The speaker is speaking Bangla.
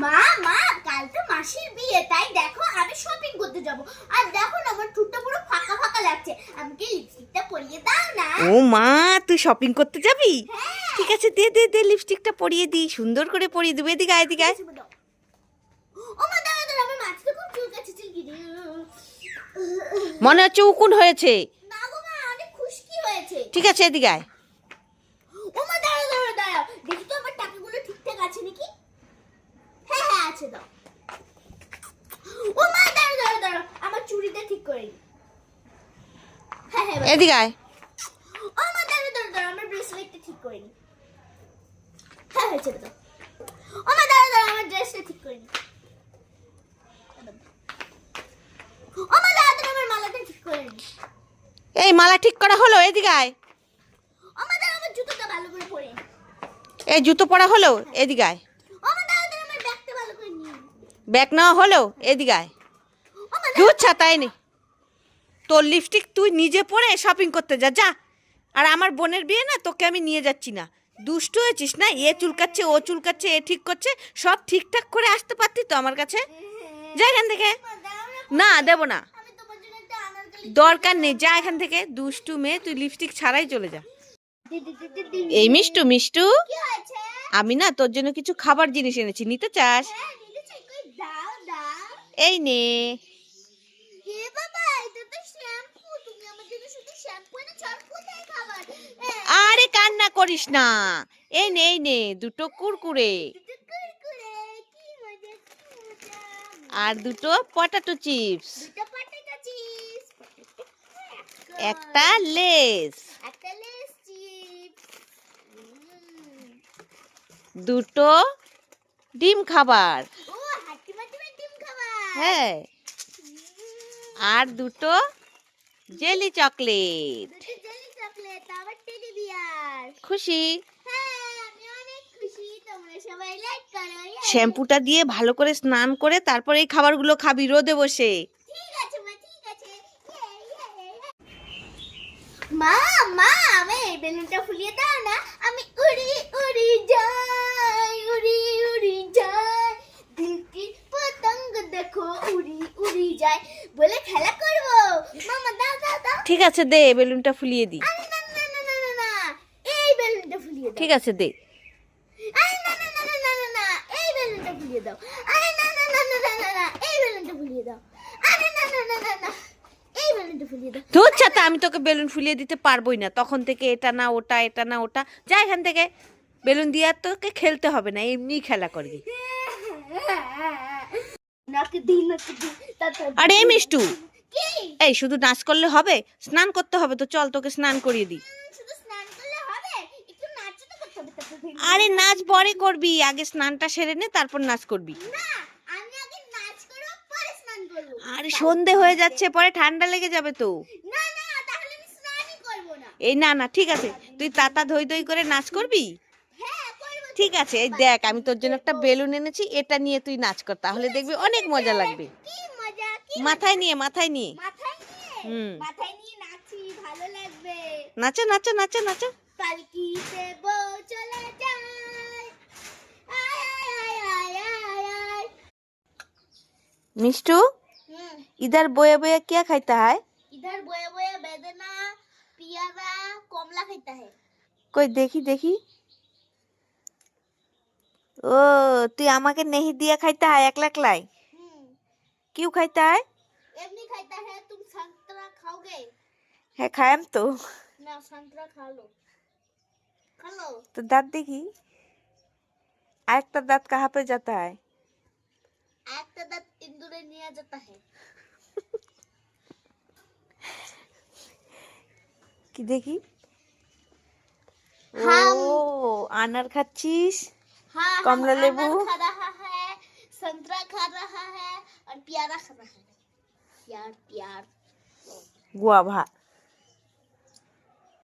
মা মা কাল তো মাসির বিয়ে, তাই দেখো আমি শপিং করতে যাব। আর দেখো না আমার ঠোঁটটা পুরো ফাঁকা ফাঁকা লাগছে, আমাকে লিপস্টিকটা পরিয়ে দাও না। ও মা, তুই শপিং করতে যাবি? হ্যাঁ। ঠিক আছে, দে দে দে, লিপস্টিকটা পরিয়ে দি, সুন্দর করে পরিয়ে দেবো। এদিকে আয়, এদিকে আয়। ও মা দাঁড়া দাঁড়া, আমার মাথাটা খুব চুলকাচ্ছে, চুলকিনি। মনে হচ্ছে উকুন হয়েছে। না গো মা, অনেক খুশকি হয়েছে। ঠিক আছে, এদিকে আয়। ও মা দাঁড়া দাঁড়া দাঁড়া, দেখি তো আমার টাকাগুলো ঠিকঠাক আছে নাকি। হ্যাঁ হ্যাঁ আছে, দাও। ও মা দাঁড়া দাঁড়া দাঁড়া, আমার চুড়িটা ঠিক করে নি। হ্যাঁ হ্যাঁ এদিকে আয়। ও মা দাঁড়া দাঁড়া দাঁড়া, আমার ব্রেসলেটটা ঠিক করে নি। হ্যাঁ হয়েছে, দাও। ও মা দাঁড়া দাঁড়া, আমার ড্রেসটা ঠিক করে নি। ও মা দাঁড়া দাঁড়া, আমার মালাটা ঠিক করে নি। এই মালা ঠিক করা হলো, এদিকে আয়। ও মা দাঁড়া, আমার জুতোটা ভালো করে পরে নি। এই জুতো পরা হলো, এদিকে আয়। ও মা দাঁড়া দাঁড়া, আমার ব্যাগটা ভালো করে নি। ব্যাগ নেওয়া হলো, এদিকে আয়। ও মা দুধ ছাতাই নে, তোর লিপস্টিক তুই নিজে পরে শপিং করতে যা, যা। আর আমার বোনের বিয়ে না, তোকে আমি নিয়ে যাচ্ছি না। দুষ্টু হয়েছিস না, এ চুলকাচ্ছে, ও চুলকাচ্ছে, এ ঠিক করছে, সব ঠিকঠাক করে আসতে পারতি তো আমার কাছে। যা এখান থেকে। না, দেবো না, আমি তোমার জন্য একটা আনারকলি। দরকার নেই, যা এখান থেকে। দুষ্টু মেয়ে, তুই লিপস্টিক ছাড়াই চলে যা। এই মিষ্টু, মিষ্টু, কি হয়েছে? আমি না তোর জন্য কিছু খাবার জিনিস এনেছি, নিতে চাস? হ্যাঁ নিতে চাই, কই দাও দাও। এই নে। হে বাবা, এটা তো শ্যাম্পু, তুমি আমার জন্য শুধু শ্যাম্পু এনে চার কোথায় খাবার? আরে কান্না করিস না, এই নে, এই নে দুটো কুরকুরে দুটো কুরকুরে, কি মজা কি মজা। আর দুটো পটাটো চিপস, দুটো পটেটো চিপস, একটা লেস, একটা লেস চিপস, দুটো ডিম খাবার, ও হাঁটি মাটি ডিম খাবার, হ্যাঁ, আর দুটো জেলি চকলেট। দুটো জেলি চকলেট, আবার টেডি বিয়ার। খুশি? হ্যাঁ আমি অনেক খুশি, তোমরা সবাই লাইক করো। শ্যাম্পুটা দিয়ে ভালো করে স্নান করে তারপর এই খাবারগুলো খাবি রোদে বসে। ঠিক আছে মা, ঠিক আছে। মা মা, আমি এই বেলুনটা ফুলিয়ে দাও না, আমি উড়ি উড়ি যাই, উড়ি উড়ি যাই, দিল কি পতঙ্গ দেখো উড়ি উড়ি যায়, বলে খেলা করব। মামা দাও দাও দাও। ঠিক আছে, দে, বেলুনটা ফুলিয়ে দি। আরে না না না না না না, এই বেলুনটা ফুলিয়ে দাও। ঠিক আছে, দে। আরে না না না না না না না, এই বেলুনটা ফুলিয়ে দাও। আরে না না না না না না না, এই বেলুনটা ফুলিয়ে দাও। আরে না না না না না, এই বেলুনটা ফুলিয়ে দাও। ধুর ছাতা, আমি তোকে বেলুন ফুলিয়ে দিতে পারবোই না। তখন থেকে এটা না ওটা, এটা না ওটা, যা এখান থেকে। বেলুন দিয়ে আর তোকে খেলতে হবে না, এমনি খেলা করবি। নাকে দিই নাকে দিই, তারপর আরে মিষ্টু, কি? এই শুধু নাচ করলে হবে? স্নান করতে হবে তো, চল তোকে স্নান করিয়ে দিই। শুধু স্নান করলে হবে? একটু নাচও তো করতে হবে, তারপর আরে নাচ পরে করবি, আগে স্নানটা সেরে নে, তারপর নাচ করবি। না, আমি আগে নাচ করব, পরে স্নান করব। আরে সন্ধে হয়ে যাচ্ছে, পরে ঠান্ডা লেগে যাবে তো। না না, তাহলে আমি স্নানই করব না। এই না না, ঠিক আছে, তুই তাতা ধই ধই করে নাচ করবি। হ্যাঁ করব। ঠিক আছে, এই দেখ, আমি তোর জন্য একটা বেলুন এনেছি, এটা নিয়ে তুই নাচ কর, তাহলে দেখবি অনেক মজা লাগবে। কি মজা, কি মাথায় নিয়ে, মাথায় নিয়ে। মাথায় নিয়ে? হুম। মাথায় নিয়ে নাচি, ভালো লাগবে। নাচো নাচো নাচো নাচো। পালকিতে বউ চলে যায়, আয় আয় আয় আয় আয়। मिष्टू, হুম, इधर बोया बोया क्या खाता है? इधर बोया बोया बेदाना, पियारा, कमला खाता है। कोई देखी देखी। ओ, তুই আমাকে नहीं दिया खाता है একলা একলাই? क्यों खाता है? एमनी खाता है, तुम संतरा खाओगे? है खाएम तो। ना संतरा खा लो, खा लो। तो दांत देखी, আরেকটা দাঁত कहाँ पे जाता है? একটা দাঁত ইন্দুরে নিয়ে যেতে হয়। কি দেখি? হাম। ও, আনার খাচ্ছিস? हाँ कमला हम लेबू? अनार खा रहा है, संतरा खा रहा है और प्यारा खा रहा है। प्यार प्यार। গুয়াভা।